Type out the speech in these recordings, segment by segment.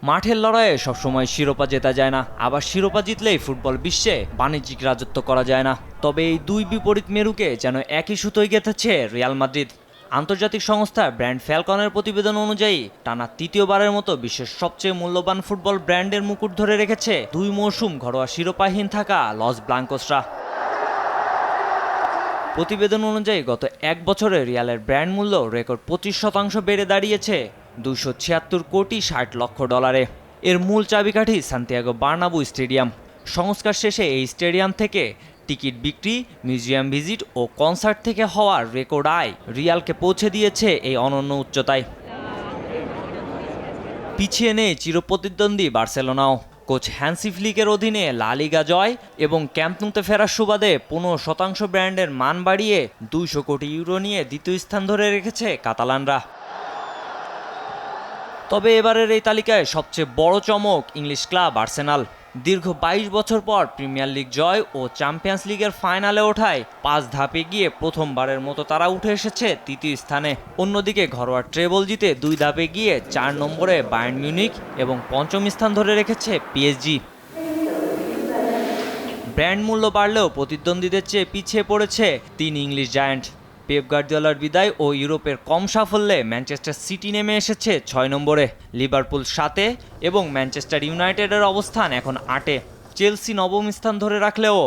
মাঠের লড়াইয়ে সবসময় শিরোপা জেতা যায় না, আবার শিরোপা জিতলেই ফুটবল বিশ্বে বাণিজ্যিক রাজত্ব করা যায় না। তবে এই দুই বিপরীত মেরুকে যেন একই সুতোয় গেঁথেছে রিয়াল মাদ্রিদ। আন্তর্জাতিক সংস্থা ব্র্যান্ড ফ্যালকনের প্রতিবেদন অনুযায়ী টানা তৃতীয়বারের মতো বিশ্বের সবচেয়ে মূল্যবান ফুটবল ব্র্যান্ডের মুকুট ধরে রেখেছে 2 মৌসুম ঘরোয়া শিরোপাহীন থাকা লস ব্লাঙ্কোসরা। প্রতিবেদন অনুযায়ী গত এক বছরে রিয়ালের ব্র্যান্ড মূল্য রেকর্ড 25% বেড়ে দাঁড়িয়েছে 276 কোটি 60 লক্ষ ডলারে। এর মূল চাবিকাঠি সান্তিয়াগো বার্নাবু স্টেডিয়াম। সংস্কার শেষে এই স্টেডিয়াম থেকে টিকিট বিক্রি, মিউজিয়াম ভিজিট ও কনসার্ট থেকে হওয়ার রেকর্ড আয় রিয়ালকে পৌঁছে দিয়েছে এই অনন্য উচ্চতায়। পিছিয়ে নেই চিরপ্রতিদ্বন্দ্বী বার্সেলোনাও। কোচ হ্যান্সি ফ্লিকের অধীনে লা লিগা জয় এবং ক্যাম্প নুতে ফেরার সুবাদে 15% ব্র্যান্ডের মান বাড়িয়ে 200 কোটি ইউরো নিয়ে দ্বিতীয় স্থান ধরে রেখেছে কাতালানরা। তবে এবারের এই তালিকায় সবচেয়ে বড় চমক ইংলিশ ক্লাব আর্সেনাল। দীর্ঘ 22 বছর পর প্রিমিয়ার লিগ জয় ও চ্যাম্পিয়ন্স লিগের ফাইনালে ওঠায় 5 ধাপে গিয়ে প্রথমবারের মতো তারা উঠে এসেছে তৃতীয় স্থানে। অন্যদিকে ঘরোয়া ট্রেবল জিতে 2 ধাপে গিয়ে 4 নম্বরে বায়ার্ন মিউনিখ এবং পঞ্চম স্থান ধরে রেখেছে পিএসজি। ব্র্যান্ড মূল্য বাড়লেও প্রতিদ্বন্দ্বীদের চেয়ে পিছিয়ে পড়েছে 3 ইংলিশ জায়ান্ট। পেপ গার্দিওলার বিদায় ও ইউরোপের কম সাফল্যে ম্যানচেস্টার সিটি নেমে এসেছে 6 নম্বরে, লিভারপুল 7-এ এবং ম্যানচেস্টার ইউনাইটেডের অবস্থান এখন 8-এ। চেলসি নবম স্থান ধরে রাখলেও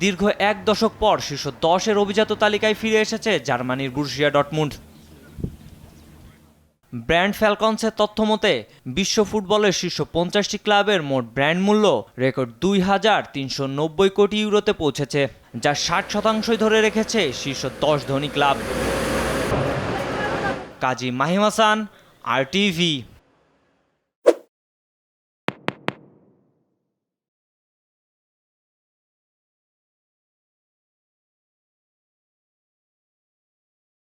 দীর্ঘ 1 দশক পর শীর্ষ 10-এর অভিজাত তালিকায় ফিরে এসেছে জার্মানির বরুসিয়া ডর্টমুন্ড। ব্র্যান্ড ফ্যালকনসের তথ্য মতে বিশ্ব ফুটবলের শীর্ষ 50টি ক্লাবের মোট ব্র্যান্ড মূল্য রেকর্ড 2390 কোটি ইউরোতে পৌঁছেছে, যা 60% ধরে রেখেছে শীর্ষ 10 ধনী ক্লাব। কাজী মাহিম হাসান, RTV।